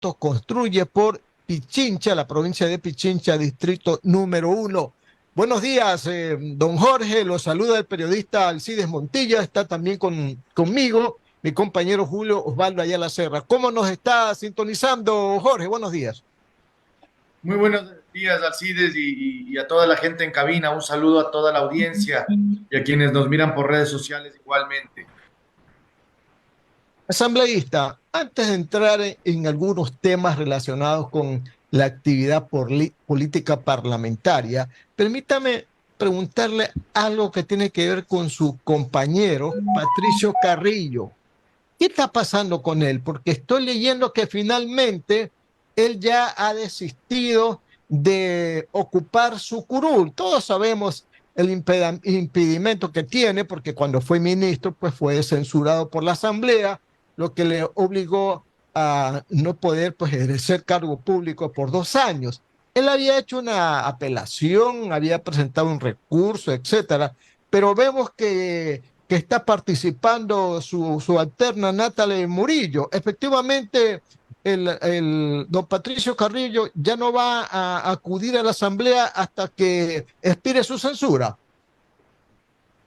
Movimiento Construye por Pichincha, la provincia de Pichincha, distrito número 1. Buenos días, don Jorge, lo saluda el periodista Alcides Montilla, está también conmigo mi compañero Julio Osvaldo Ayala Serra. ¿Cómo nos está sintonizando, Jorge? Buenos días. Muy buenos días, Alcides, y a toda la gente en cabina. Un saludo a toda la audiencia y a quienes nos miran por redes sociales igualmente. Asambleísta, antes de entrar en algunos temas relacionados con la actividad política parlamentaria, permítame preguntarle algo que tiene que ver con su compañero Patricio Carrillo. ¿Qué está pasando con él? Porque estoy leyendo que finalmente él ya ha desistido de ocupar su curul. Todos sabemos el impedimento que tiene, porque cuando fue ministro, pues fue censurado por la Asamblea, lo que le obligó a no poder pues, ejercer cargo público por 2 años. Él había hecho una apelación, había presentado un recurso, etcétera, pero vemos que está participando su alterna Natalie Murillo. Efectivamente, el don Patricio Carrillo ya no va a acudir a la Asamblea hasta que expire su censura.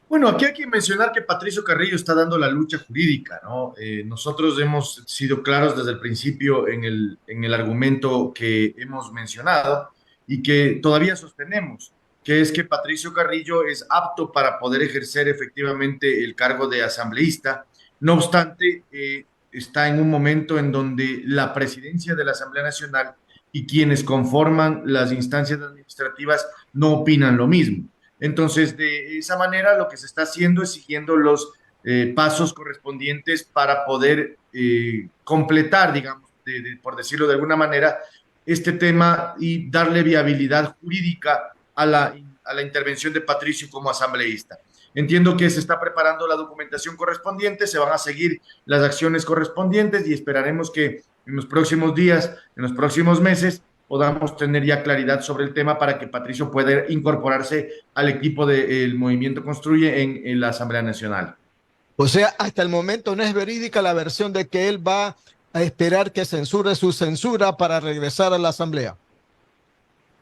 Bueno, aquí hay que mencionar que Patricio Carrillo está dando la lucha jurídica, ¿no? Nosotros hemos sido claros desde el principio en el argumento que hemos mencionado y que todavía sostenemos, que es que Patricio Carrillo es apto para poder ejercer efectivamente el cargo de asambleísta. No obstante, está en un momento en donde la presidencia de la Asamblea Nacional y quienes conforman las instancias administrativas no opinan lo mismo. Entonces, de esa manera, lo que se está haciendo es siguiendo los pasos correspondientes para poder completar, digamos, por decirlo de alguna manera, este tema y darle viabilidad jurídica a la intervención de Patricio como asambleísta. Entiendo que se está preparando la documentación correspondiente, se van a seguir las acciones correspondientes y esperaremos que en los próximos días, en los próximos meses, podamos tener ya claridad sobre el tema para que Patricio pueda incorporarse al equipo del Movimiento Construye en la Asamblea Nacional. O sea, hasta el momento no es verídica la versión de que él va a esperar que censure su censura para regresar a la Asamblea.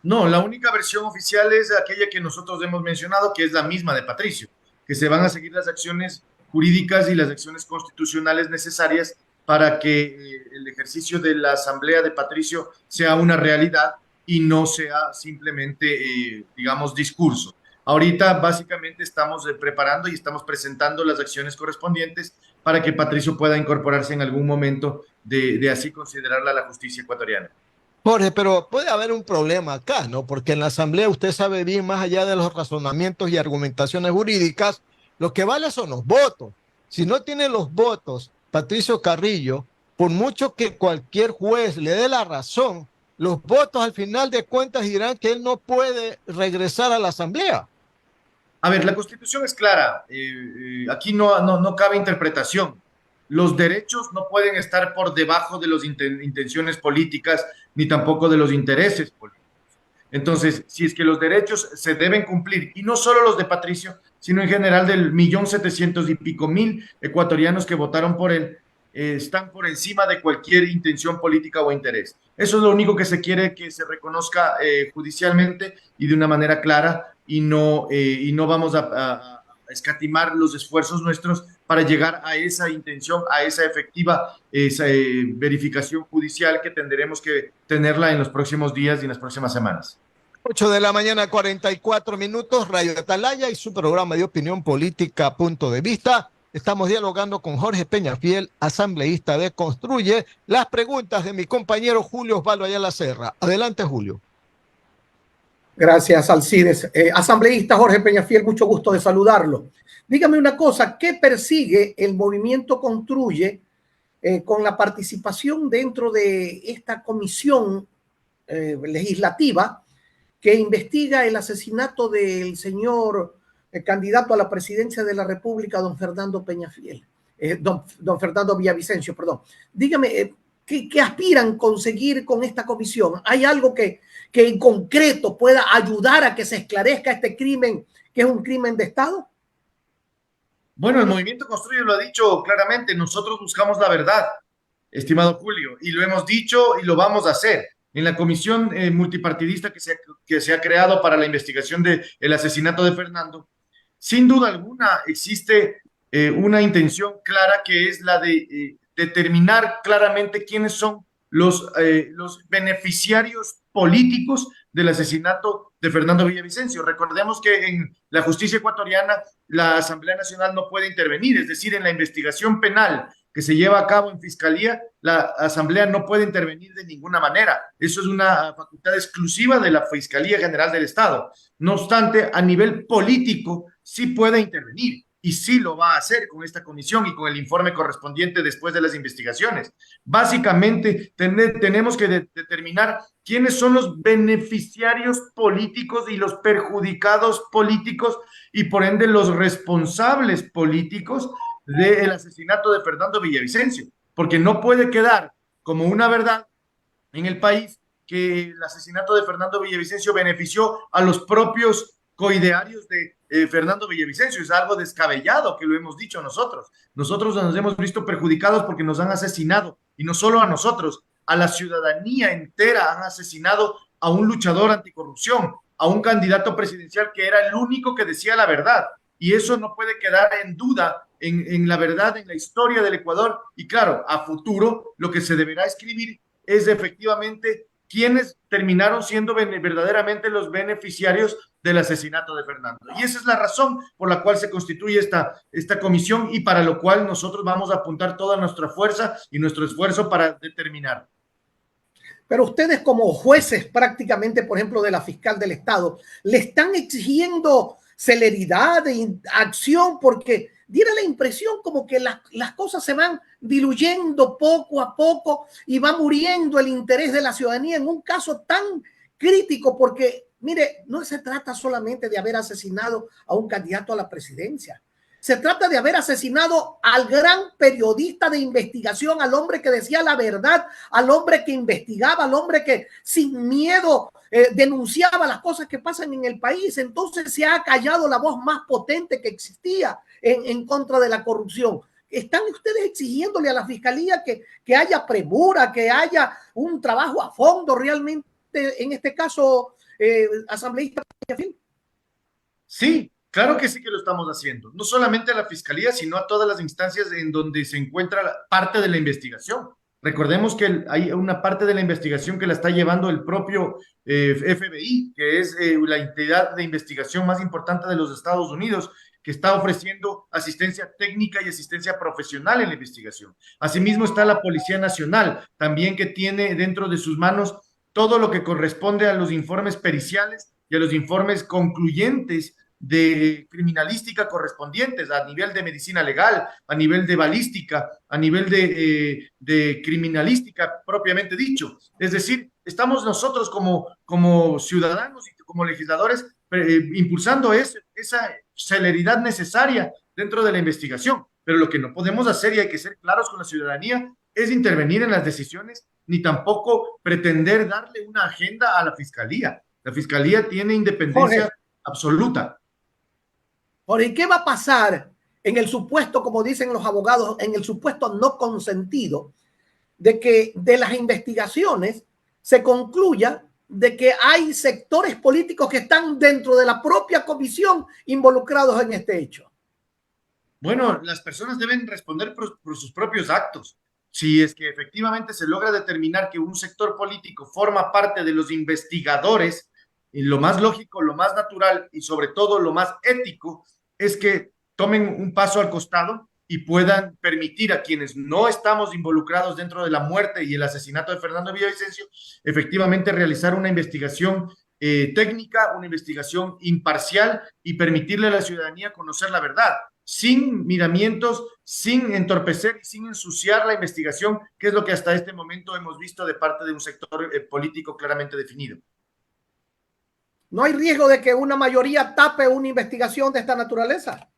No, la única versión oficial es aquella que nosotros hemos mencionado, que es la misma de Patricio, que se van a seguir las acciones jurídicas y las acciones constitucionales necesarias para que el ejercicio de la Asamblea de Patricio sea una realidad y no sea simplemente, digamos, discurso. Ahorita básicamente estamos preparando y estamos presentando las acciones correspondientes para que Patricio pueda incorporarse en algún momento de así considerarla la justicia ecuatoriana. Jorge, pero puede haber un problema acá, ¿no? Porque en la Asamblea usted sabe bien, más allá de los razonamientos y argumentaciones jurídicas, lo que vale son los votos. Si no tiene los votos, Patricio Carrillo, por mucho que cualquier juez le dé la razón, los votos al final de cuentas dirán que él no puede regresar a la Asamblea. A ver, la Constitución es clara. Aquí no cabe interpretación. Los derechos no pueden estar por debajo de las intenciones políticas ni tampoco de los intereses políticos. Entonces, si es que los derechos se deben cumplir, y no solo los de Patricio, sino en general del 1.700.000 y pico ecuatorianos que votaron por él, están por encima de cualquier intención política o interés. Eso es lo único que se quiere que se reconozca judicialmente y de una manera clara y no vamos a escatimar los esfuerzos nuestros para llegar a esa intención, a esa efectiva verificación judicial que tendremos que tenerla en los próximos días y en las próximas semanas. 8 de la mañana, 44 minutos, Radio Atalaya y su programa de opinión política, Punto de Vista. Estamos dialogando con Jorge Peñafiel, asambleísta de Construye. Las preguntas de mi compañero Julio Osvaldo Ayala Serra. Adelante, Julio. Gracias, Alcides. Asambleísta Jorge Peñafiel, mucho gusto de saludarlo. Dígame una cosa, ¿qué persigue el movimiento Construye con la participación dentro de esta comisión legislativa que investiga el asesinato del señor candidato a la presidencia de la República, don Fernando Peñafiel, don Fernando Villavicencio, perdón? Dígame, ¿qué aspiran conseguir con esta comisión? ¿Hay algo que en concreto pueda ayudar a que se esclarezca este crimen, que es un crimen de Estado? Bueno, el movimiento Construye lo ha dicho claramente, nosotros buscamos la verdad. estimado Julio, y lo hemos dicho y lo vamos a hacer. En la comisión multipartidista que se ha creado para la investigación del asesinato de Fernando, sin duda alguna existe una intención clara que es la de determinar claramente quiénes son los beneficiarios políticos del asesinato de Fernando Villavicencio. Recordemos que en la justicia ecuatoriana la Asamblea Nacional no puede intervenir, es decir, en la investigación penal que se lleva a cabo en fiscalía, la Asamblea no puede intervenir de ninguna manera. Eso es una facultad exclusiva de la Fiscalía General del Estado. No obstante, a nivel político sí puede intervenir y sí lo va a hacer con esta comisión y con el informe correspondiente después de las investigaciones. Básicamente, tenemos que determinar quiénes son los beneficiarios políticos y los perjudicados políticos y por ende los responsables políticos del asesinato de Fernando Villavicencio, porque no puede quedar como una verdad en el país que el asesinato de Fernando Villavicencio benefició a los propios coidearios de Fernando Villavicencio. Es algo descabellado que lo hemos dicho nosotros. Nosotros nos hemos visto perjudicados porque nos han asesinado, y no solo a nosotros, a la ciudadanía entera han asesinado a un luchador anticorrupción, a un candidato presidencial que era el único que decía la verdad. Y eso no puede quedar en duda en la verdad, en la historia del Ecuador. Y claro, a futuro lo que se deberá escribir es efectivamente quiénes terminaron siendo verdaderamente los beneficiarios del asesinato de Fernando. Y esa es la razón por la cual se constituye esta comisión y para lo cual nosotros vamos a apuntar toda nuestra fuerza y nuestro esfuerzo para determinar. Pero ustedes como jueces prácticamente, por ejemplo, de la fiscal del Estado, le están exigiendo celeridad e acción porque diera la impresión como que las cosas se van diluyendo poco a poco y va muriendo el interés de la ciudadanía en un caso tan crítico porque, mire, no se trata solamente de haber asesinado a un candidato a la presidencia. Se trata de haber asesinado al gran periodista de investigación, al hombre que decía la verdad, al hombre que investigaba, al hombre que sin miedo denunciaba las cosas que pasan en el país. Entonces se ha callado la voz más potente que existía en contra de la corrupción. ¿Están ustedes exigiéndole a la fiscalía que haya premura, que haya un trabajo a fondo realmente en este caso, asambleísta? Sí. Claro que sí que lo estamos haciendo, no solamente a la fiscalía, sino a todas las instancias en donde se encuentra parte de la investigación. Recordemos que hay una parte de la investigación que la está llevando el propio FBI, que es la entidad de investigación más importante de los Estados Unidos, que está ofreciendo asistencia técnica y asistencia profesional en la investigación. Asimismo está la Policía Nacional, también que tiene dentro de sus manos todo lo que corresponde a los informes periciales y a los informes concluyentes de criminalística correspondientes a nivel de medicina legal, a nivel de balística, a nivel de criminalística propiamente dicho. Es decir, estamos nosotros como ciudadanos y como legisladores impulsando esa celeridad necesaria dentro de la investigación. Pero lo que no podemos hacer, y hay que ser claros con la ciudadanía, es intervenir en las decisiones, ni tampoco pretender darle una agenda a la fiscalía. La fiscalía tiene independencia absoluta. ¿Y qué va a pasar en el supuesto, como dicen los abogados, en el supuesto no consentido de que de las investigaciones se concluya de que hay sectores políticos que están dentro de la propia comisión involucrados en este hecho? Bueno, las personas deben responder por sus propios actos. Si es que efectivamente se logra determinar que un sector político forma parte de los investigadores, y lo más lógico, lo más natural y sobre todo lo más ético es que tomen un paso al costado y puedan permitir a quienes no estamos involucrados dentro de la muerte y el asesinato de Fernando Villavicencio efectivamente realizar una investigación técnica, una investigación imparcial y permitirle a la ciudadanía conocer la verdad, sin miramientos, sin entorpecer y sin ensuciar la investigación, que es lo que hasta este momento hemos visto de parte de un sector político claramente definido. ¿No hay riesgo de que una mayoría tape una investigación de esta naturaleza?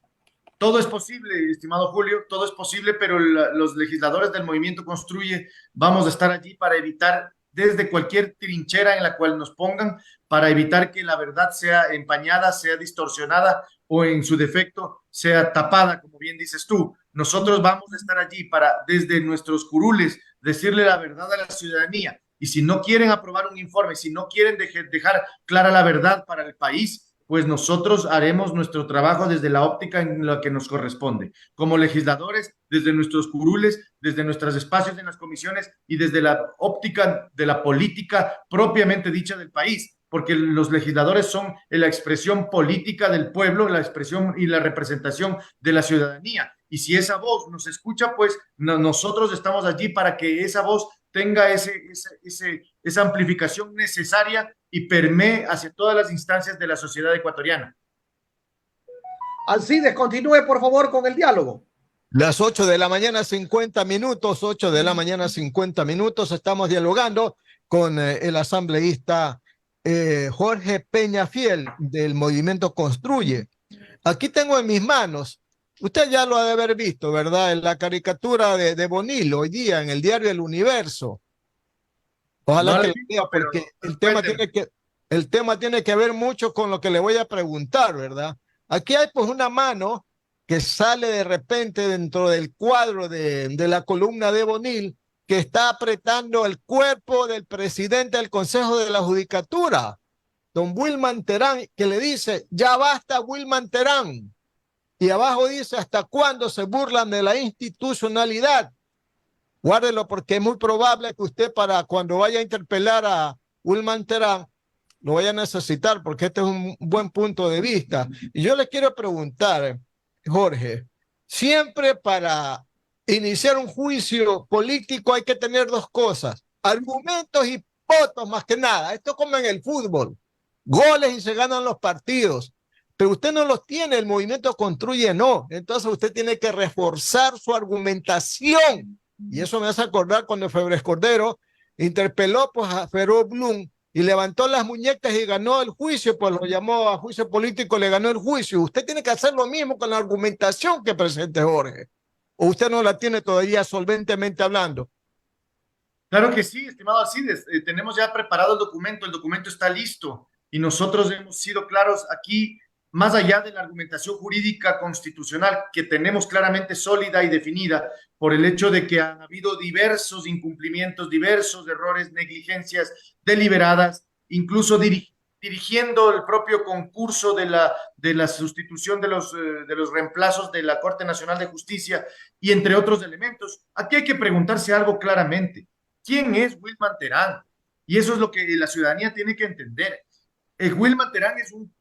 Todo es posible, estimado Julio, todo es posible, pero los legisladores del Movimiento Construye vamos a estar allí para evitar desde cualquier trinchera en la cual nos pongan, para evitar que la verdad sea empañada, sea distorsionada o en su defecto sea tapada, como bien dices tú. nosotros vamos a estar allí para, desde nuestros curules, decirle la verdad a la ciudadanía. Y si no quieren aprobar un informe, si no quieren dejar clara la verdad para el país, pues nosotros haremos nuestro trabajo desde la óptica en la que nos corresponde, como legisladores, desde nuestros curules, desde nuestros espacios en las comisiones y desde la óptica de la política propiamente dicha del país, porque los legisladores son la expresión política del pueblo, la expresión y la representación de la ciudadanía. Y si esa voz nos escucha, pues nosotros estamos allí para que esa voz tenga esa amplificación necesaria y permee hacia todas las instancias de la sociedad ecuatoriana. Alcides, continúe por favor con el diálogo. Las 8 de la mañana, 50 minutos, 8 de la mañana, 50 minutos, estamos dialogando con el asambleísta Jorge Peñafiel del Movimiento Construye. Aquí tengo en mis manos, usted ya lo ha de haber visto, ¿verdad? En la caricatura de Bonillo hoy día en el diario El Universo. Ojalá No que le lo vea digo, pero porque cuénteme. el tema tiene que ver mucho con lo que le voy a preguntar, ¿verdad? Aquí hay pues una mano que sale de repente dentro del cuadro de la columna de Bonil que está apretando el cuerpo del presidente del Consejo de la Judicatura, don Wilman Terán, que le dice, ya basta Wilman Terán. Y abajo dice, ¿hasta cuándo se burlan de la institucionalidad? Guárdelo porque es muy probable que usted para cuando vaya a interpelar a Wilman Terán lo vaya a necesitar porque este es un buen punto de vista. Y yo le quiero preguntar, Jorge, siempre para iniciar un juicio político hay que tener dos cosas, argumentos y votos más que nada. Esto es como en el fútbol, goles y se ganan los partidos. Pero usted no los tiene, el movimiento Construye no. Entonces usted tiene que reforzar su argumentación. Y eso me hace acordar cuando Febres Cordero interpeló pues, a Feroz Blum y levantó las muñecas y ganó el juicio, pues lo llamó a juicio político, le ganó el juicio. Usted tiene que hacer lo mismo con la argumentación que presente Jorge. ¿O usted no la tiene todavía solventemente hablando? Claro que sí, estimado Alcides, tenemos ya preparado el documento está listo y nosotros hemos sido claros aquí, más allá de la argumentación jurídica constitucional que tenemos claramente sólida y definida por el hecho de que han habido diversos incumplimientos, diversos errores, negligencias deliberadas, incluso dirigiendo el propio concurso de la sustitución de los reemplazos de la Corte Nacional de Justicia y entre otros elementos. Aquí hay que preguntarse algo claramente. ¿Quién es Wilman Terán? Y eso es lo que la ciudadanía tiene que entender. Wilman Terán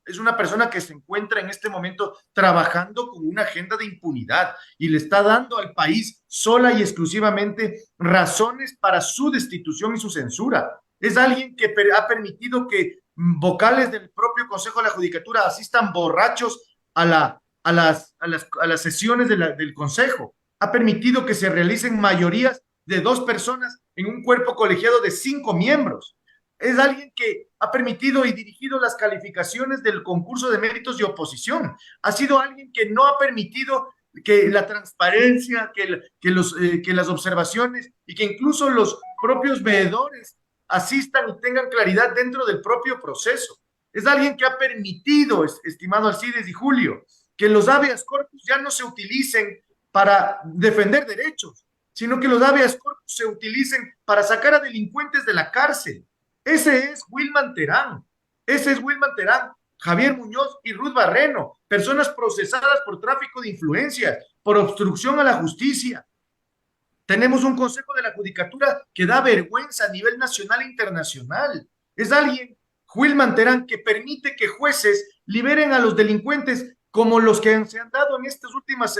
es una persona que se encuentra en este momento trabajando con una agenda de impunidad y le está dando al país sola y exclusivamente razones para su destitución y su censura. Es alguien que ha permitido que vocales del propio Consejo de la Judicatura asistan borrachos a las sesiones del Consejo. Ha permitido que se realicen mayorías de 2 personas en un cuerpo colegiado de 5 miembros. Es alguien que ha permitido y dirigido las calificaciones del concurso de méritos de oposición. Ha sido alguien que no ha permitido que la transparencia, que las observaciones y que incluso los propios veedores asistan y tengan claridad dentro del propio proceso. Es alguien que ha permitido, estimado Alcides y Julio, que los habeas corpus ya no se utilicen para defender derechos, sino que los habeas corpus se utilicen para sacar a delincuentes de la cárcel. Ese es Wilman Terán. Ese es Wilman Terán, Javier Muñoz y Ruth Barreno, personas procesadas por tráfico de influencias, por obstrucción a la justicia. Tenemos un Consejo de la Judicatura que da vergüenza a nivel nacional e internacional. Es alguien, Wilman Terán, que permite que jueces liberen a los delincuentes como los que se han dado en estos últimos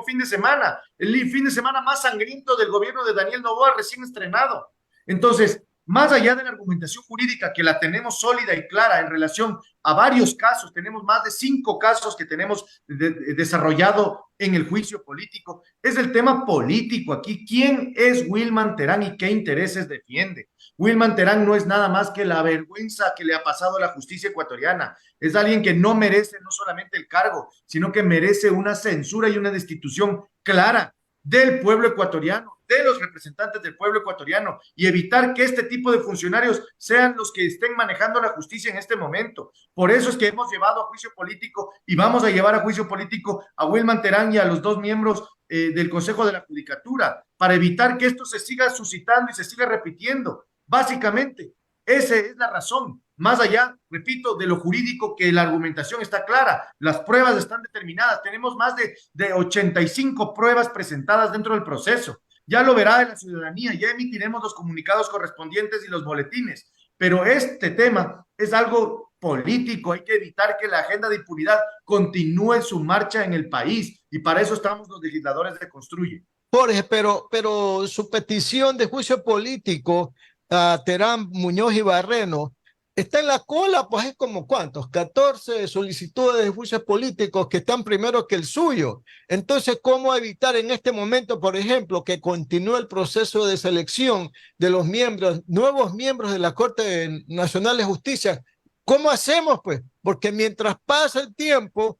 fines de semana, el fin de semana más sangriento del gobierno de Daniel Noboa recién estrenado. Entonces, más allá de la argumentación jurídica que la tenemos sólida y clara en relación a varios casos, tenemos más de 5 casos que tenemos desarrollado en el juicio político, es el tema político aquí. ¿Quién es Wilman Terán y qué intereses defiende? Wilman Terán no es nada más que la vergüenza que le ha pasado a la justicia ecuatoriana. Es alguien que no merece no solamente el cargo, sino que merece una censura y una destitución clara del pueblo ecuatoriano, de los representantes del pueblo ecuatoriano, y evitar que este tipo de funcionarios sean los que estén manejando la justicia en este momento. Por eso es que hemos llevado a juicio político y vamos a llevar a juicio político a Wilman Terán y a los 2 miembros del Consejo de la Judicatura, para evitar que esto se siga suscitando y se siga repitiendo. Básicamente, esa es la razón. Más allá, repito, de lo jurídico, que la argumentación está clara, las pruebas están determinadas, tenemos más de 85 pruebas presentadas dentro del proceso. Ya lo verá la ciudadanía, ya emitiremos los comunicados correspondientes y los boletines, pero este tema es algo político, hay que evitar que la agenda de impunidad continúe su marcha en el país, y para eso estamos los legisladores de Construye. Jorge, pero su petición de juicio político a Terán, Muñoz y Barreno está en la cola, pues es como ¿cuántos? 14 solicitudes de juicios políticos que están primero que el suyo. Entonces, ¿cómo evitar en este momento, por ejemplo, que continúe el proceso de selección de los miembros, nuevos miembros de la Corte Nacional de Justicia? ¿Cómo hacemos, pues? Porque mientras pasa el tiempo,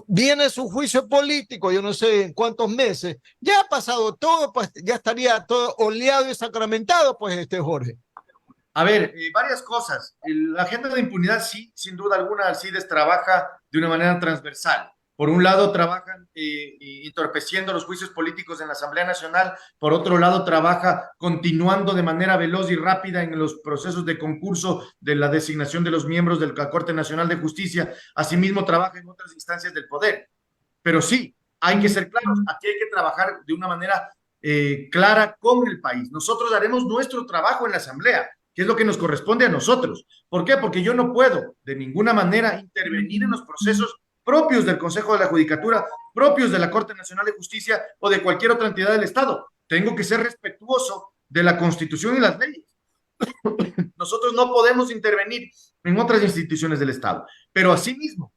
viene su juicio político, yo no sé en cuántos meses, ya ha pasado todo, pues ya estaría todo oleado y sacramentado, pues, Jorge. A ver, varias cosas. La agenda de impunidad sí, sin duda alguna, Alcides trabaja de una manera transversal. Por un lado, trabajan entorpeciendo los juicios políticos en la Asamblea Nacional. Por otro lado, trabaja continuando de manera veloz y rápida en los procesos de concurso de la designación de los miembros de la Corte Nacional de Justicia. Asimismo, trabaja en otras instancias del poder. Pero sí, hay que ser claros. Aquí hay que trabajar de una manera clara con el país. Nosotros haremos nuestro trabajo en la Asamblea, que es lo que nos corresponde a nosotros. ¿Por qué? Porque yo no puedo de ninguna manera intervenir en los procesos propios del Consejo de la Judicatura, propios de la Corte Nacional de Justicia o de cualquier otra entidad del Estado. Tengo que ser respetuoso de la Constitución y las leyes. Nosotros no podemos intervenir en otras instituciones del Estado, pero asimismo,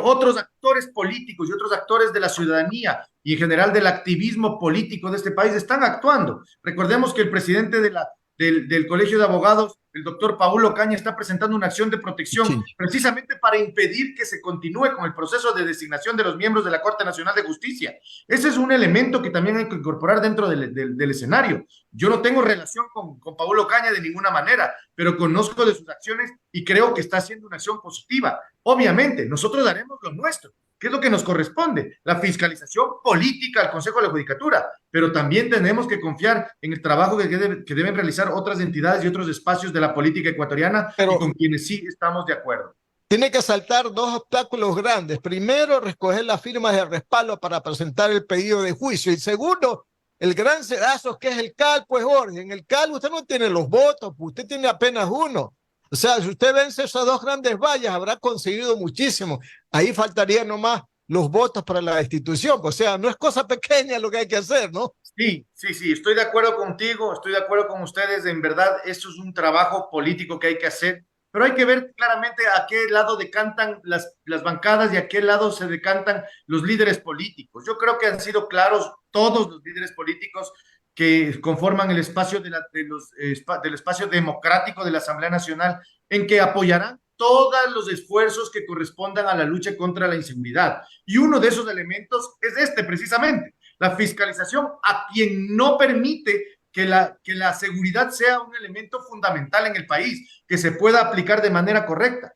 otros actores políticos y otros actores de la ciudadanía y en general del activismo político de este país están actuando. Recordemos que el presidente del Colegio de Abogados, el doctor Paulo Caña, está presentando una acción de protección precisamente para impedir que se continúe con el proceso de designación de los miembros de la Corte Nacional de Justicia. Ese es un elemento que también hay que incorporar dentro del escenario. Yo no tengo relación con Paulo Caña de ninguna manera, pero conozco de sus acciones y creo que está haciendo una acción positiva. Obviamente, nosotros haremos lo nuestro, que es lo que nos corresponde, la fiscalización política al Consejo de la Judicatura, pero también tenemos que confiar en el trabajo que deben realizar otras entidades y otros espacios de la política ecuatoriana, pero y con quienes sí estamos de acuerdo. Tiene que saltar dos obstáculos grandes. Primero, recoger las firmas de respaldo para presentar el pedido de juicio. Y segundo, el gran sedazo que es el CAL, pues Jorge, en el CAL usted no tiene los votos, usted tiene apenas uno. O sea, si usted vence esas dos grandes vallas, habrá conseguido muchísimo. Ahí faltarían nomás los votos para la destitución. O sea, no es cosa pequeña lo que hay que hacer, ¿no? Sí, estoy de acuerdo contigo, estoy de acuerdo con ustedes. En verdad, esto es un trabajo político que hay que hacer, pero hay que ver claramente a qué lado decantan las bancadas y a qué lado se decantan los líderes políticos. Yo creo que han sido claros todos los líderes políticos que conforman el espacio del espacio democrático de la Asamblea Nacional, en que apoyarán todos los esfuerzos que correspondan a la lucha contra la inseguridad. Y uno de esos elementos es precisamente, la fiscalización a quien no permite que la seguridad sea un elemento fundamental en el país, que se pueda aplicar de manera correcta.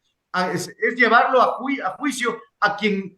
Es llevarlo a juicio a quien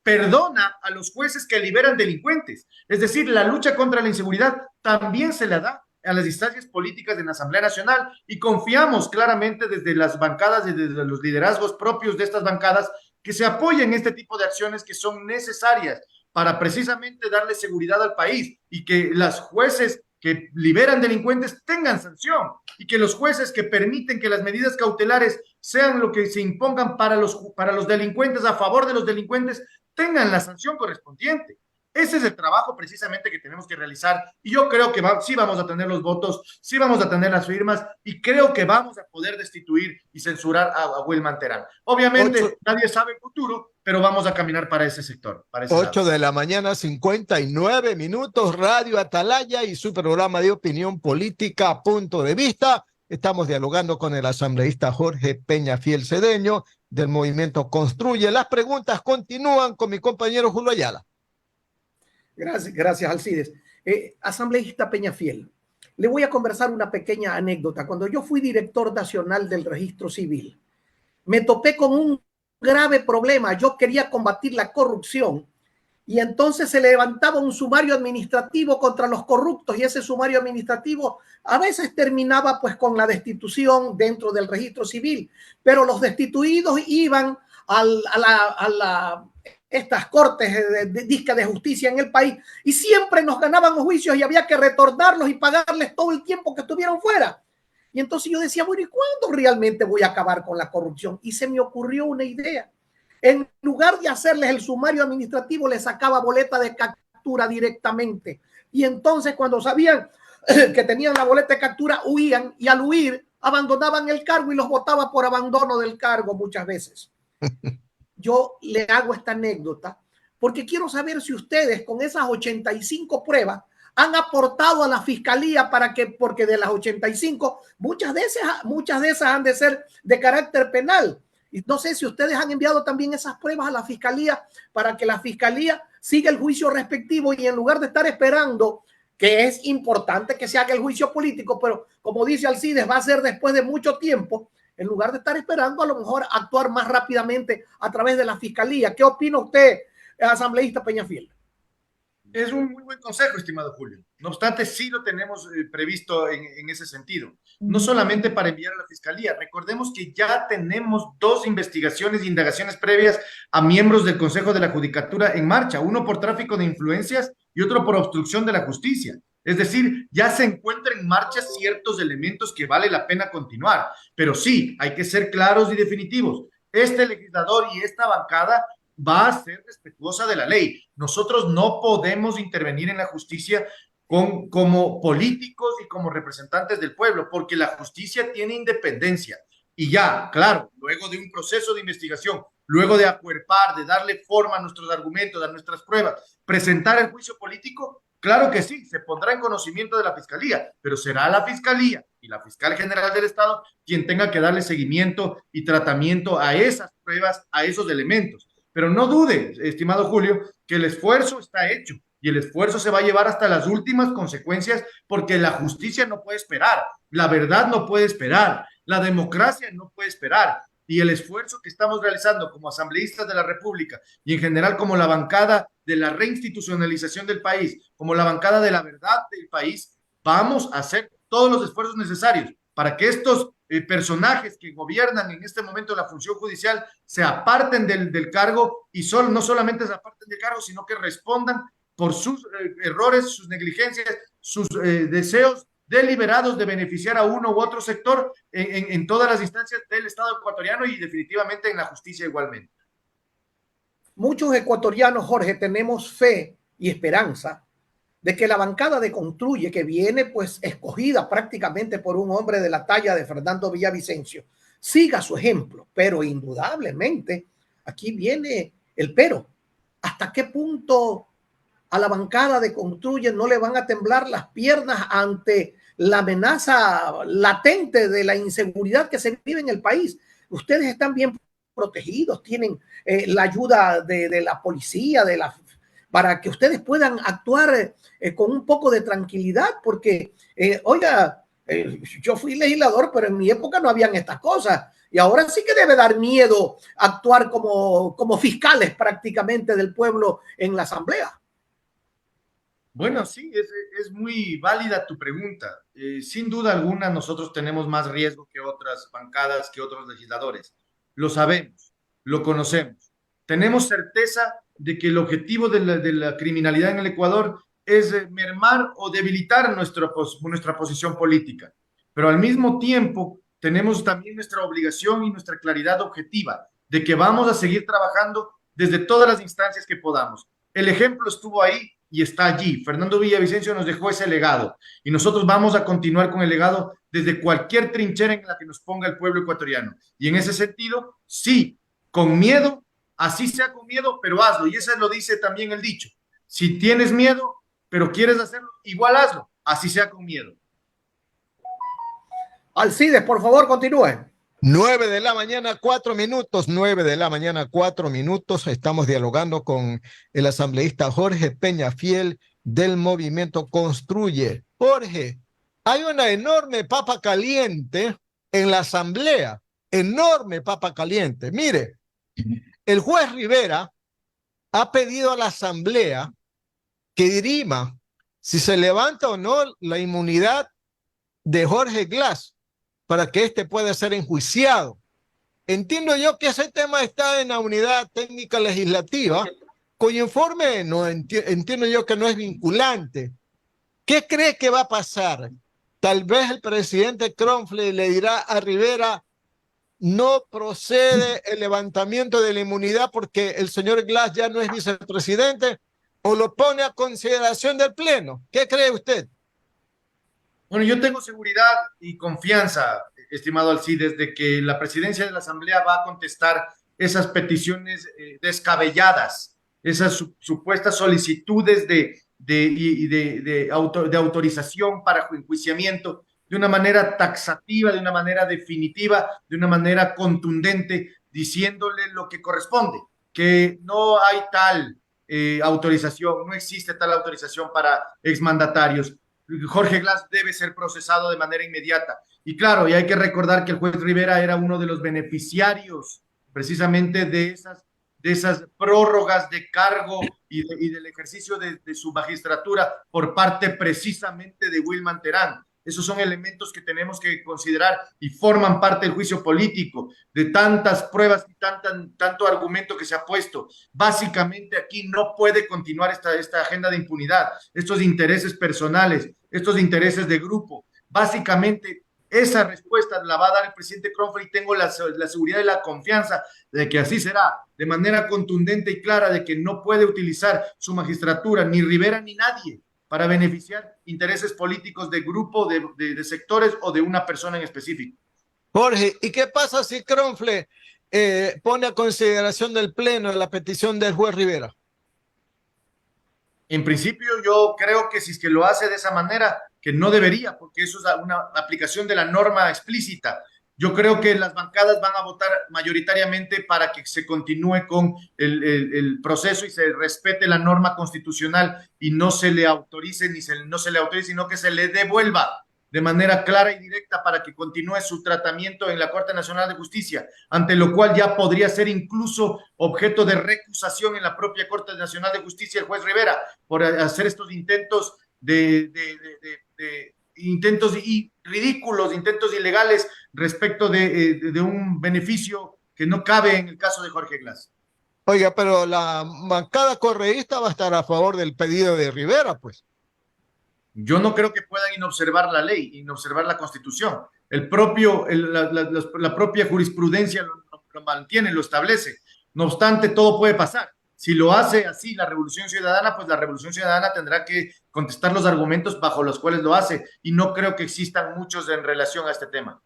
perdona a los jueces que liberan delincuentes. Es decir, la lucha contra la inseguridad también se la da a las instancias políticas de la Asamblea Nacional, y confiamos claramente desde las bancadas y desde los liderazgos propios de estas bancadas que se apoyen este tipo de acciones que son necesarias para precisamente darle seguridad al país, y que las jueces que liberan delincuentes tengan sanción, y que los jueces que permiten que las medidas cautelares sean lo que se impongan para los delincuentes, a favor de los delincuentes, tengan la sanción correspondiente. Ese es el trabajo precisamente que tenemos que realizar, y yo creo que sí vamos a tener los votos, sí vamos a tener las firmas, y creo que vamos a poder destituir y censurar a Wilman Terán. Obviamente nadie sabe el futuro, pero vamos a caminar para ese sector. Para ese 8 de la mañana, 59 minutos, Radio Atalaya y su programa de opinión política, Punto de Vista. Estamos dialogando con el asambleísta Jorge Peñafiel Cedeño del movimiento Construye. Las preguntas continúan con mi compañero Julio Ayala. Gracias, Alcides. Asambleísta Peñafiel, le voy a conversar una pequeña anécdota. Cuando yo fui director nacional del Registro Civil, me topé con un grave problema. Yo quería combatir la corrupción y entonces se levantaba un sumario administrativo contra los corruptos y ese sumario administrativo a veces terminaba pues con la destitución dentro del registro civil, pero los destituidos iban a estas cortes de justicia en el país y siempre nos ganaban los juicios y había que retornarlos y pagarles todo el tiempo que estuvieron fuera. Y entonces yo decía, bueno, ¿y cuándo realmente voy a acabar con la corrupción? Y se me ocurrió una idea. En lugar de hacerles el sumario administrativo, les sacaba boleta de captura directamente. Y entonces cuando sabían que tenían la boleta de captura, huían y al huir abandonaban el cargo y los votaba por abandono del cargo muchas veces. Yo le hago esta anécdota porque quiero saber si ustedes con esas 85 pruebas han aportado a la fiscalía para que, porque de las 85, muchas de esas han de ser de carácter penal. Y no sé si ustedes han enviado también esas pruebas a la fiscalía para que la fiscalía siga el juicio respectivo y en lugar de estar esperando, que es importante que se haga el juicio político, pero como dice Alcides, va a ser después de mucho tiempo, en lugar de estar esperando, a lo mejor actuar más rápidamente a través de la fiscalía. ¿Qué opina usted, asambleísta Peñafiel? Es un muy buen consejo, estimado Julio. No obstante, sí lo tenemos previsto en ese sentido. No solamente para enviar a la fiscalía. Recordemos que ya tenemos 2 investigaciones e indagaciones previas a miembros del Consejo de la Judicatura en marcha. Uno por tráfico de influencias y otro por obstrucción de la justicia. Es decir, ya se encuentran en marcha ciertos elementos que vale la pena continuar. Pero sí, hay que ser claros y definitivos. Este legislador y esta bancada va a ser respetuosa de la ley. Nosotros no podemos intervenir en la justicia como políticos y como representantes del pueblo, porque la justicia tiene independencia. Y ya, claro, luego de un proceso de investigación, luego de acuerpar, de darle forma a nuestros argumentos, a nuestras pruebas, presentar el juicio político, claro que sí, se pondrá en conocimiento de la fiscalía, pero será la fiscalía y la fiscal general del Estado quien tenga que darle seguimiento y tratamiento a esas pruebas, a esos elementos. Pero no dude, estimado Julio, que el esfuerzo está hecho y el esfuerzo se va a llevar hasta las últimas consecuencias porque la justicia no puede esperar, la verdad no puede esperar, la democracia no puede esperar y el esfuerzo que estamos realizando como asambleístas de la República y en general como la bancada de la reinstitucionalización del país, como la bancada de la verdad del país, vamos a hacer todos los esfuerzos necesarios para que estos personajes que gobiernan en este momento la función judicial se aparten del cargo y no solamente se aparten del cargo, sino que respondan por sus errores, sus negligencias, sus deseos deliberados de beneficiar a uno u otro sector en todas las instancias del Estado ecuatoriano y definitivamente en la justicia igualmente. Muchos ecuatorianos, Jorge, tenemos fe y esperanza de que la bancada de Construye, que viene pues escogida prácticamente por un hombre de la talla de Fernando Villavicencio, siga su ejemplo, pero indudablemente aquí viene el pero. ¿Hasta qué punto a la bancada de Construye no le van a temblar las piernas ante la amenaza latente de la inseguridad que se vive en el país? Ustedes están bien protegidos, tienen la ayuda de la policía, para que ustedes puedan actuar con un poco de tranquilidad, porque, oiga, yo fui legislador, pero en mi época no habían estas cosas, y ahora sí que debe dar miedo actuar como fiscales prácticamente del pueblo en la asamblea. Bueno, sí, es muy válida tu pregunta. Sin duda alguna, nosotros tenemos más riesgo que otras bancadas, que otros legisladores. Lo sabemos, lo conocemos. Tenemos certeza de que el objetivo de la criminalidad en el Ecuador es mermar o debilitar nuestra posición política. Pero al mismo tiempo, tenemos también nuestra obligación y nuestra claridad objetiva de que vamos a seguir trabajando desde todas las instancias que podamos. El ejemplo estuvo ahí y está allí. Fernando Villavicencio nos dejó ese legado y nosotros vamos a continuar con el legado desde cualquier trinchera en la que nos ponga el pueblo ecuatoriano. Y en ese sentido, sí, con miedo, así sea con miedo, pero hazlo. Y eso lo dice también el dicho. Si tienes miedo, pero quieres hacerlo, igual hazlo, así sea con miedo. Alcides, por favor, continúe. 9 de la mañana, 4 minutos, 9 de la mañana, 4 minutos. Estamos dialogando con el asambleísta Jorge Peñafiel del movimiento Construye. Jorge, hay una enorme papa caliente en la asamblea, enorme papa caliente. Mire, el juez Rivera ha pedido a la Asamblea que dirima si se levanta o no la inmunidad de Jorge Glass para que éste pueda ser enjuiciado. Entiendo yo que ese tema está en la unidad técnica legislativa, cuyo informe no entiendo yo que no es vinculante. ¿Qué cree que va a pasar? Tal vez el presidente Crowley le dirá a Rivera: no procede el levantamiento de la inmunidad porque el señor Glass ya no es vicepresidente, o lo pone a consideración del Pleno. ¿Qué cree usted? Bueno, yo tengo seguridad y confianza, estimado Alcides, de que la presidencia de la Asamblea va a contestar esas peticiones descabelladas, esas supuestas solicitudes de autorización para enjuiciamiento de una manera taxativa, de una manera definitiva, de una manera contundente, diciéndole lo que corresponde, que no hay tal autorización, no existe tal autorización para exmandatarios. Jorge Glass debe ser procesado de manera inmediata. Y claro, y hay que recordar que el juez Rivera era uno de los beneficiarios precisamente de esas prórrogas de cargo y del ejercicio de su magistratura por parte precisamente de Wilman Terán. Esos son elementos que tenemos que considerar y forman parte del juicio político, de tantas pruebas y tanto argumento que se ha puesto. Básicamente aquí no puede continuar esta agenda de impunidad, estos intereses personales, estos intereses de grupo. Básicamente esa respuesta la va a dar el presidente Crowley y tengo la seguridad y la confianza de que así será, de manera contundente y clara, de que no puede utilizar su magistratura, ni Rivera ni nadie, para beneficiar intereses políticos de grupo, de sectores o de una persona en específico. Jorge, ¿y qué pasa si Crowley pone a consideración del Pleno la petición del juez Rivera? En principio yo creo que si es que lo hace de esa manera, que no debería, porque eso es una aplicación de la norma explícita. Yo creo que las bancadas van a votar mayoritariamente para que se continúe con el proceso y se respete la norma constitucional y no se le autorice, no se le autorice, sino que se le devuelva de manera clara y directa para que continúe su tratamiento en la Corte Nacional de Justicia, ante lo cual ya podría ser incluso objeto de recusación en la propia Corte Nacional de Justicia el juez Rivera por hacer estos intentos intentos ridículos, intentos ilegales respecto de un beneficio que no cabe en el caso de Jorge Glass. Oiga, pero la bancada correísta va a estar a favor del pedido de Rivera, pues. Yo no creo que puedan inobservar la ley, inobservar la Constitución. La propia jurisprudencia lo mantiene, lo establece. No obstante, todo puede pasar. Si lo hace así la Revolución Ciudadana, pues la Revolución Ciudadana tendrá que contestar los argumentos bajo los cuales lo hace. Y no creo que existan muchos en relación a este tema.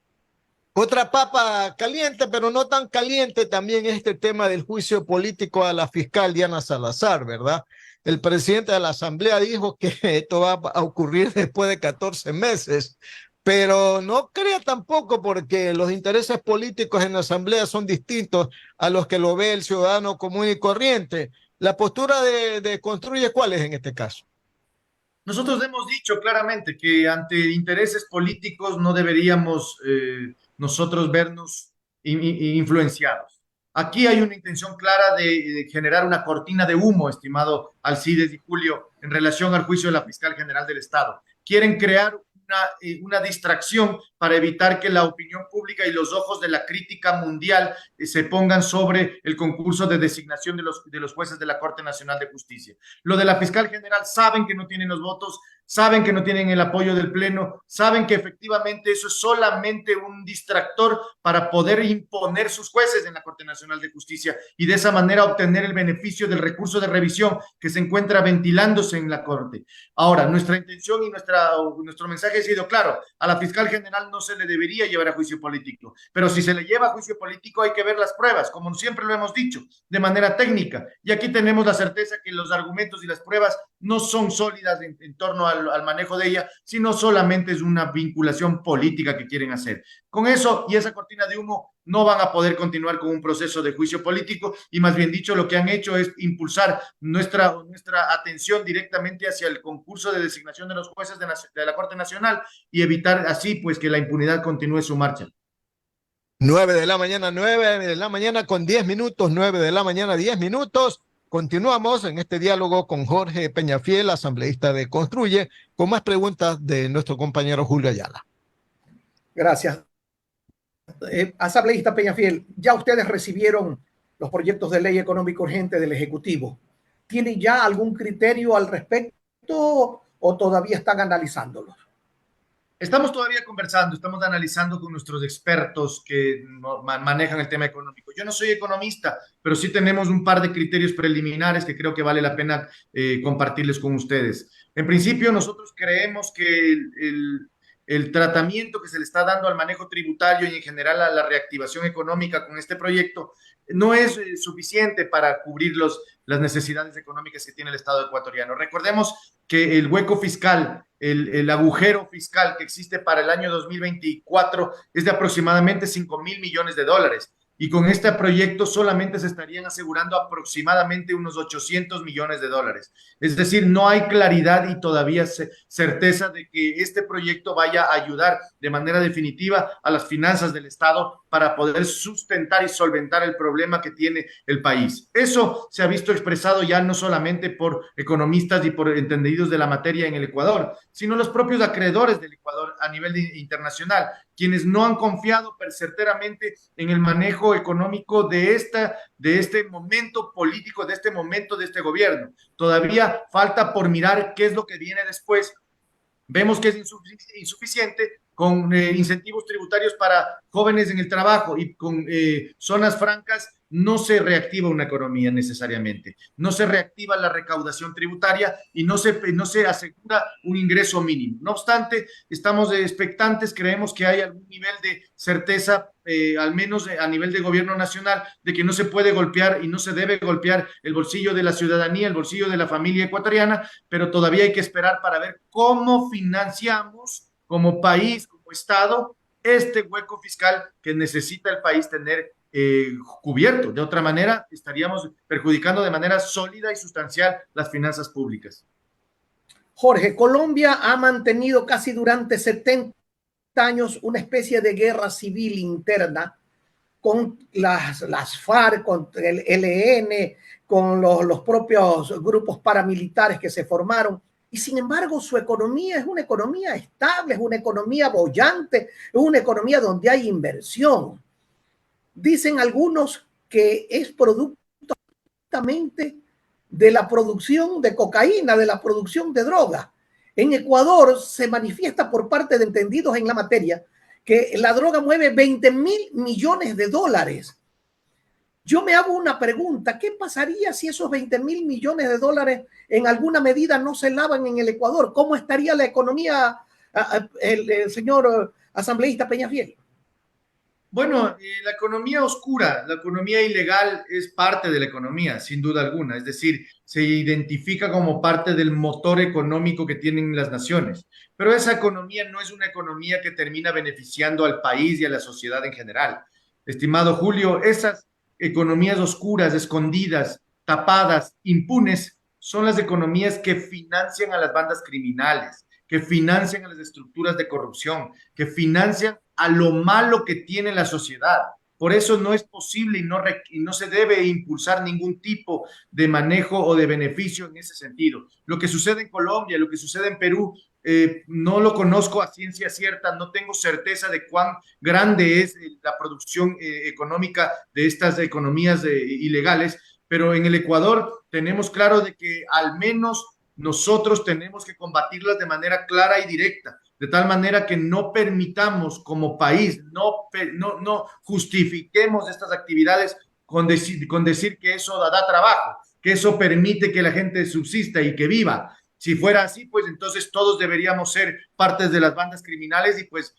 Otra papa caliente, pero no tan caliente, también este tema del juicio político a la fiscal Diana Salazar, ¿verdad? El presidente de la Asamblea dijo que esto va a ocurrir después de 14 meses, pero no crea tampoco, porque los intereses políticos en la Asamblea son distintos a los que lo ve el ciudadano común y corriente. La postura de Construye, ¿cuál es en este caso? Nosotros hemos dicho claramente que ante intereses políticos no deberíamos nosotros vernos influenciados. Aquí hay una intención clara de generar una cortina de humo, estimado Alcides y Julio, en relación al juicio de la fiscal general del Estado. Quieren crear una distracción para evitar que la opinión pública y los ojos de la crítica mundial se pongan sobre el concurso de designación de los jueces de la Corte Nacional de Justicia. Lo de la fiscal general, saben que no tienen los votos, saben que no tienen el apoyo del Pleno, saben que efectivamente eso es solamente un distractor para poder imponer sus jueces en la Corte Nacional de Justicia y de esa manera obtener el beneficio del recurso de revisión que se encuentra ventilándose en la Corte. Ahora, nuestra intención y nuestro mensaje ha sido claro: a la fiscal general no se le debería llevar a juicio político, pero si se le lleva a juicio político hay que ver las pruebas, como siempre lo hemos dicho, de manera técnica, y aquí tenemos la certeza que los argumentos y las pruebas no son sólidas en torno al manejo de ella, sino solamente es una vinculación política que quieren hacer. Con eso y esa cortina de humo no van a poder continuar con un proceso de juicio político, y más bien dicho, lo que han hecho es impulsar nuestra atención directamente hacia el concurso de designación de los jueces de la Corte Nacional y evitar así pues que la impunidad continúe su marcha. 9 de la mañana, 9 de la mañana con 10 minutos, 9 de la mañana, 10 minutos. continuamos en este diálogo con Jorge Peñafiel, asambleísta de Construye, con más preguntas de nuestro compañero Julio Ayala. Gracias. Asambleísta Peñafiel, ya ustedes recibieron los proyectos de ley económica urgente del Ejecutivo. ¿Tienen ya algún criterio al respecto o todavía están analizándolos? Estamos todavía conversando, estamos analizando con nuestros expertos que manejan el tema económico. Yo no soy economista, pero sí tenemos un par de criterios preliminares que creo que vale la pena compartirles con ustedes. En principio, nosotros creemos que el tratamiento que se le está dando al manejo tributario y en general a la reactivación económica con este proyecto no es suficiente para cubrir las necesidades económicas que tiene el Estado ecuatoriano. Recordemos que el hueco fiscal, el agujero fiscal que existe para el año 2024 es de aproximadamente 5.000 millones de dólares. Y con este proyecto solamente se estarían asegurando aproximadamente unos 800 millones de dólares. Es decir, no hay claridad y todavía certeza de que este proyecto vaya a ayudar de manera definitiva a las finanzas del Estado para poder sustentar y solventar el problema que tiene el país. Eso se ha visto expresado ya no solamente por economistas y por entendidos de la materia en el Ecuador, sino los propios acreedores del Ecuador a nivel internacional, quienes no han confiado certeramente en el manejo económico de este momento político, de este momento de este gobierno. Todavía falta por mirar qué es lo que viene después. Vemos que es insuficiente con incentivos tributarios para jóvenes en el trabajo y con zonas francas. No se reactiva una economía necesariamente, no se reactiva la recaudación tributaria y no se asegura un ingreso mínimo. No obstante, estamos expectantes, creemos que hay algún nivel de certeza, al menos a nivel de gobierno nacional, de que no se puede golpear y no se debe golpear el bolsillo de la ciudadanía, el bolsillo de la familia ecuatoriana, pero todavía hay que esperar para ver cómo financiamos como país, como Estado, este hueco fiscal que necesita el país tener cubierto. De otra manera, estaríamos perjudicando de manera sólida y sustancial las finanzas públicas. Jorge, Colombia ha mantenido casi durante 70 años una especie de guerra civil interna con las FARC, con el ELN, con los propios grupos paramilitares que se formaron. Y sin embargo, su economía es una economía estable, es una economía boyante, es una economía donde hay inversión. Dicen algunos que es producto de la producción de cocaína, de la producción de droga. En Ecuador se manifiesta por parte de entendidos en la materia que la droga mueve 20.000 millones de dólares. Yo me hago una pregunta, ¿qué pasaría si esos 20.000 millones de dólares en alguna medida no se lavan en el Ecuador? ¿Cómo estaría la economía, el señor asambleísta Peñafiel? Bueno, la economía oscura, la economía ilegal es parte de la economía, sin duda alguna. Es decir, se identifica como parte del motor económico que tienen las naciones. Pero esa economía no es una economía que termina beneficiando al país y a la sociedad en general. Estimado Julio, esas economías oscuras, escondidas, tapadas, impunes, son las economías que financian a las bandas criminales, que financian a las estructuras de corrupción, que financian a lo malo que tiene la sociedad. Por eso no es posible y no se debe impulsar ningún tipo de manejo o de beneficio en ese sentido. Lo que sucede en Colombia, lo que sucede en Perú, no lo conozco a ciencia cierta, no tengo certeza de cuán grande es la producción económica de estas economías ilegales, pero en el Ecuador tenemos claro de que al menos nosotros tenemos que combatirlas de manera clara y directa, de tal manera que no permitamos como país, no justifiquemos estas actividades con decir que eso da trabajo, que eso permite que la gente subsista y que viva. Si fuera así, pues entonces todos deberíamos ser partes de las bandas criminales y pues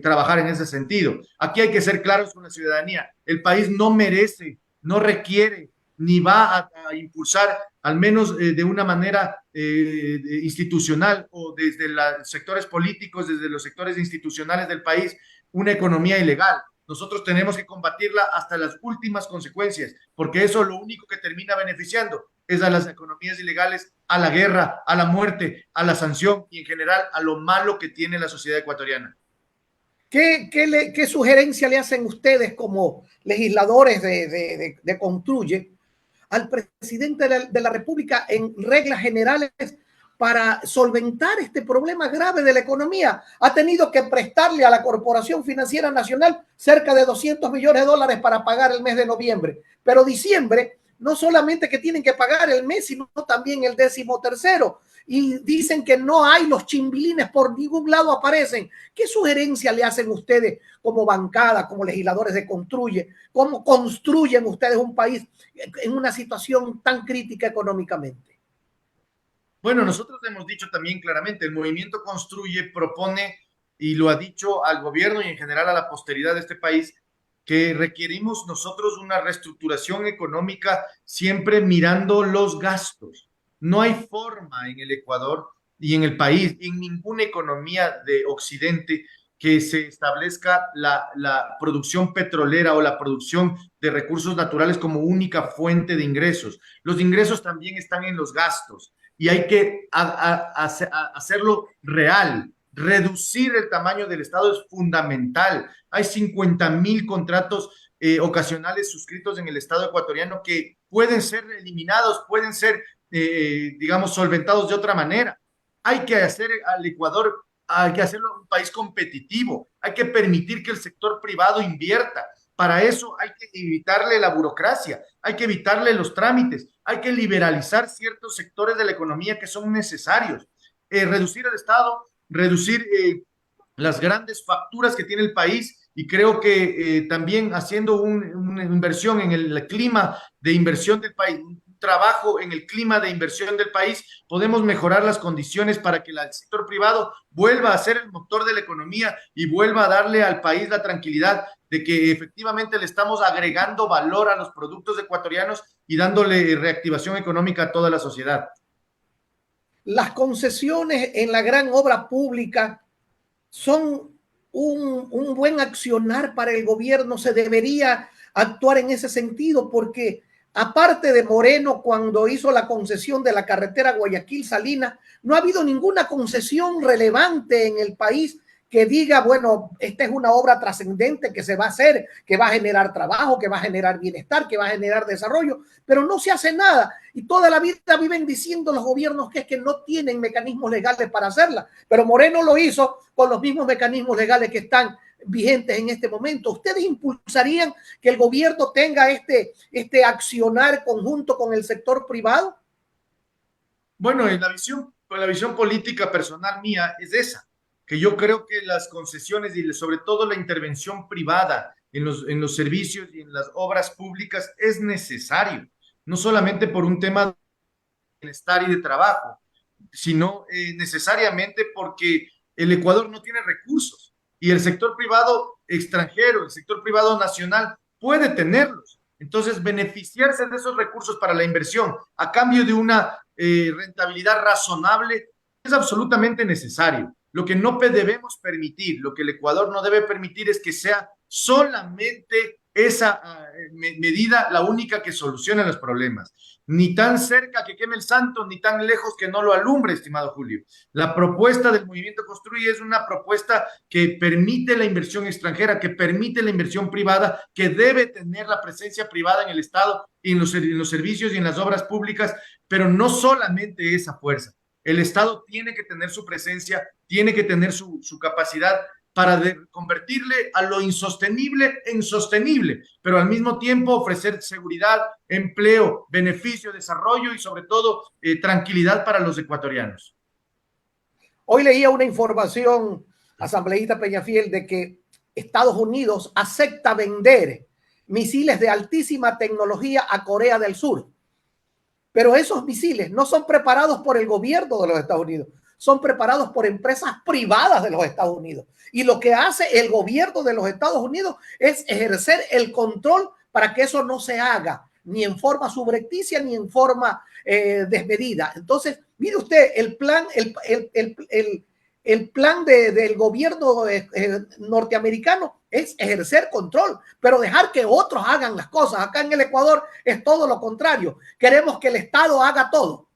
trabajar en ese sentido. Aquí hay que ser claros con la ciudadanía. El país no merece, no requiere, ni va a impulsar, al menos de una manera institucional o desde los sectores políticos, desde los sectores institucionales del país, una economía ilegal. Nosotros tenemos que combatirla hasta las últimas consecuencias, porque eso lo único que termina beneficiando es a las economías ilegales, a la guerra, a la muerte, a la sanción y en general a lo malo que tiene la sociedad ecuatoriana. ¿Qué sugerencia le hacen ustedes como legisladores de Construye al presidente de la República en reglas generales para solventar este problema grave de la economía? Ha tenido que prestarle a la Corporación Financiera Nacional cerca de 200 millones de dólares para pagar el mes de noviembre. Pero diciembre, no solamente que tienen que pagar el mes, sino también el 13º. Y dicen que no hay los chimbilines, por ningún lado aparecen. ¿Qué sugerencia le hacen ustedes como bancada, como legisladores de Construye? ¿Cómo construyen ustedes un país en una situación tan crítica económicamente? Bueno, nosotros hemos dicho también claramente, el movimiento Construye propone, y lo ha dicho al gobierno y en general a la posteridad de este país, que requerimos nosotros una reestructuración económica siempre mirando los gastos. No hay forma en el Ecuador y en el país, en ninguna economía de Occidente, que se establezca la producción petrolera o la producción de recursos naturales como única fuente de ingresos. Los ingresos también están en los gastos y hay que hacerlo real. Reducir el tamaño del Estado es fundamental. Hay 50,000 contratos ocasionales suscritos en el Estado ecuatoriano que pueden ser eliminados, pueden ser, digamos, solventados de otra manera. Hay que hacer al Ecuador, hay que hacerlo un país competitivo, hay que permitir que el sector privado invierta. Para eso hay que evitarle la burocracia, hay que evitarle los trámites, hay que liberalizar ciertos sectores de la economía que son necesarios, reducir el Estado, reducir las grandes facturas que tiene el país y creo que también haciendo una inversión en el clima de inversión del país, un trabajo en el clima de inversión del país, podemos mejorar las condiciones para que el sector privado vuelva a ser el motor de la economía y vuelva a darle al país la tranquilidad de que efectivamente le estamos agregando valor a los productos ecuatorianos y dándole reactivación económica a toda la sociedad. Las concesiones en la gran obra pública son un buen accionar para el gobierno. Se debería actuar en ese sentido porque aparte de Moreno, cuando hizo la concesión de la carretera Guayaquil-Salinas, no ha habido ninguna concesión relevante en el país que diga, bueno, esta es una obra trascendente que se va a hacer, que va a generar trabajo, que va a generar bienestar, que va a generar desarrollo, pero no se hace nada. Y toda la vida viven diciendo los gobiernos que es que no tienen mecanismos legales para hacerla. Pero Moreno lo hizo con los mismos mecanismos legales que están vigentes en este momento. ¿Ustedes impulsarían que el gobierno tenga este accionar conjunto con el sector privado? Bueno, la visión política personal mía es esa, que yo creo que las concesiones y sobre todo la intervención privada en los servicios y en las obras públicas es necesario, no solamente por un tema de bienestar y de trabajo, sino necesariamente porque el Ecuador no tiene recursos y el sector privado extranjero, el sector privado nacional puede tenerlos. Entonces, beneficiarse de esos recursos para la inversión a cambio de una rentabilidad razonable es absolutamente necesario. Lo que no debemos permitir, lo que el Ecuador no debe permitir es que sea solamente esa medida la única que solucione los problemas. Ni tan cerca que queme el santo, ni tan lejos que no lo alumbre, estimado Julio. La propuesta del Movimiento Construye es una propuesta que permite la inversión extranjera, que permite la inversión privada, que debe tener la presencia privada en el Estado y en los servicios y en las obras públicas, pero no solamente esa fuerza. El Estado tiene que tener su presencia, tiene que tener su capacidad para convertirle a lo insostenible en sostenible, pero al mismo tiempo ofrecer seguridad, empleo, beneficio, desarrollo y sobre todo tranquilidad para los ecuatorianos. Hoy leía una información, asambleísta Peñafiel, de que Estados Unidos acepta vender misiles de altísima tecnología a Corea del Sur. Pero esos misiles no son preparados por el gobierno de los Estados Unidos, son preparados por empresas privadas de los Estados Unidos. Y lo que hace el gobierno de los Estados Unidos es ejercer el control para que eso no se haga, ni en forma subrepticia, ni en forma desmedida. Entonces, mire usted, el plan del gobierno norteamericano es ejercer control, pero dejar que otros hagan las cosas. Acá en el Ecuador es todo lo contrario. Queremos que el Estado haga todo,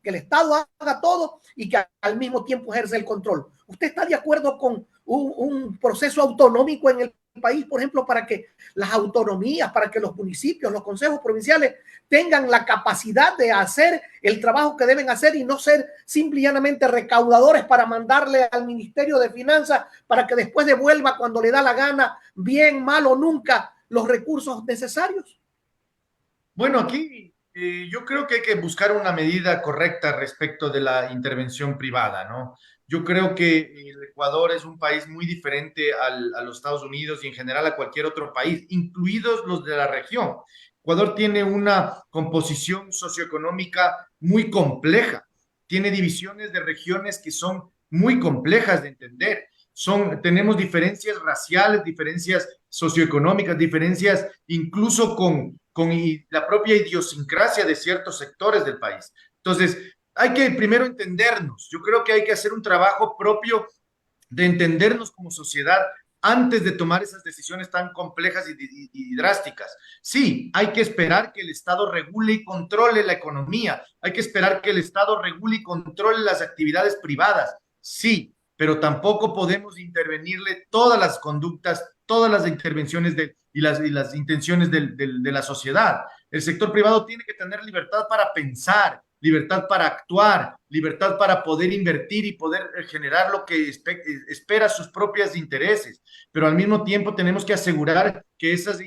y que al mismo tiempo ejerce el control. ¿Usted está de acuerdo un proceso autonómico en el país, por ejemplo, para que las autonomías, para que los municipios, los consejos provinciales tengan la capacidad de hacer el trabajo que deben hacer y no ser simplemente recaudadores para mandarle al Ministerio de Finanzas para que después devuelva cuando le da la gana, bien, mal o nunca, los recursos necesarios? Bueno, aquí yo creo que hay que buscar una medida correcta respecto de la intervención privada, ¿no? Yo creo que el Ecuador es un país muy diferente a los Estados Unidos y en general a cualquier otro país, incluidos los de la región. Ecuador tiene una composición socioeconómica muy compleja, tiene divisiones de regiones que son muy complejas de entender. Tenemos diferencias raciales, diferencias socioeconómicas, diferencias incluso con la propia idiosincrasia de ciertos sectores del país. Entonces, hay que primero entendernos. Yo creo que hay que hacer un trabajo propio de entendernos como sociedad antes de tomar esas decisiones tan complejas y drásticas. Sí, hay que esperar que el Estado regule y controle la economía. Hay que esperar que el Estado regule y controle las actividades privadas. Sí, pero tampoco podemos intervenirle todas las conductas, todas las intervenciones y las intenciones de la sociedad. El sector privado tiene que tener libertad para pensar, libertad para actuar, libertad para poder invertir y poder generar lo que espera sus propios intereses. Pero al mismo tiempo tenemos que asegurar que esas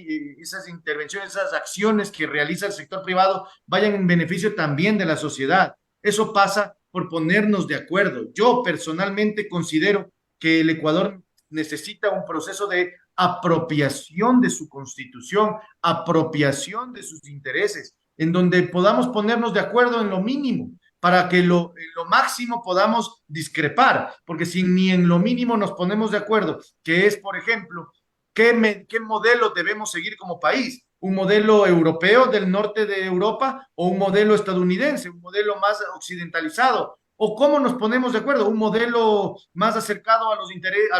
intervenciones, esas acciones que realiza el sector privado vayan en beneficio también de la sociedad. Eso pasa por ponernos de acuerdo. Yo personalmente considero que el Ecuador necesita un proceso de apropiación de su constitución, apropiación de sus intereses, en donde podamos ponernos de acuerdo en lo mínimo, para que en lo máximo podamos discrepar, porque si ni en lo mínimo nos ponemos de acuerdo, que es, por ejemplo, qué modelo debemos seguir como país, un modelo europeo del norte de Europa o un modelo estadounidense, un modelo más occidentalizado, o cómo nos ponemos de acuerdo, un modelo más acercado a los intereses,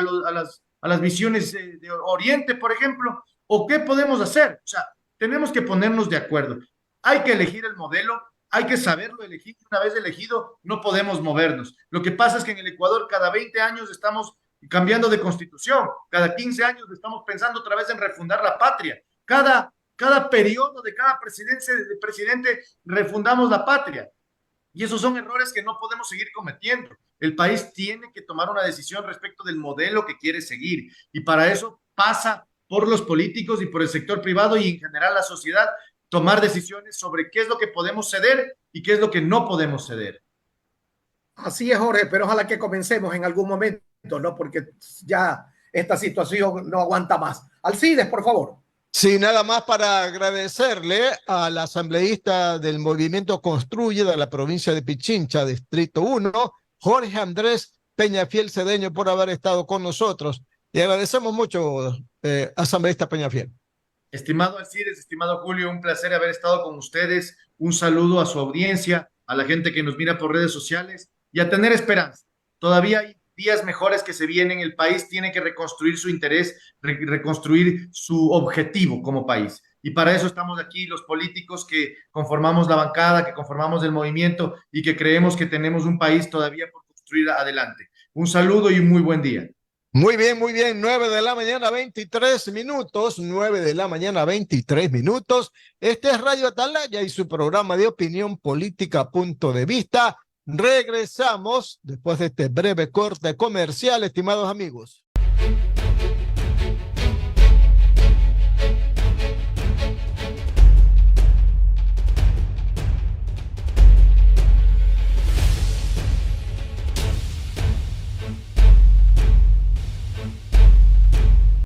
a las visiones de Oriente, por ejemplo, o qué podemos hacer. O sea, tenemos que ponernos de acuerdo. Hay que elegir el modelo, hay que saberlo elegir. Una vez elegido, no podemos movernos. Lo que pasa es que en el Ecuador cada 20 años estamos cambiando de constitución, cada 15 años estamos pensando otra vez en refundar la patria. Cada periodo de cada presidente refundamos la patria. Y esos son errores que no podemos seguir cometiendo. El país tiene que tomar una decisión respecto del modelo que quiere seguir. Y para eso pasa por los políticos y por el sector privado y en general la sociedad tomar decisiones sobre qué es lo que podemos ceder y qué es lo que no podemos ceder. Así es, Jorge, pero ojalá que comencemos en algún momento, ¿no? Porque ya esta situación no aguanta más. Alcides, por favor. Sí, nada más para agradecerle al asambleísta del Movimiento Construye de la provincia de Pichincha, Distrito 1, Jorge Andrés Peñafiel Cedeño, por haber estado con nosotros. Y agradecemos mucho, asambleísta Peñafiel. Estimado Alcides, estimado Julio, un placer haber estado con ustedes. Un saludo a su audiencia, a la gente que nos mira por redes sociales y a tener esperanza. Todavía hay días mejores que se vienen. El país tiene que reconstruir su interés, reconstruir su objetivo como país. Y para eso estamos aquí los políticos que conformamos la bancada, que conformamos el movimiento y que creemos que tenemos un país todavía por construir adelante. Un saludo y un muy buen día. Muy bien, muy bien. 9 de la mañana, 23 minutos. 9 de la mañana, 23 minutos. Este es Radio Atalaya y su programa de opinión política, Punto de Vista. Regresamos después de este breve corte comercial, estimados amigos.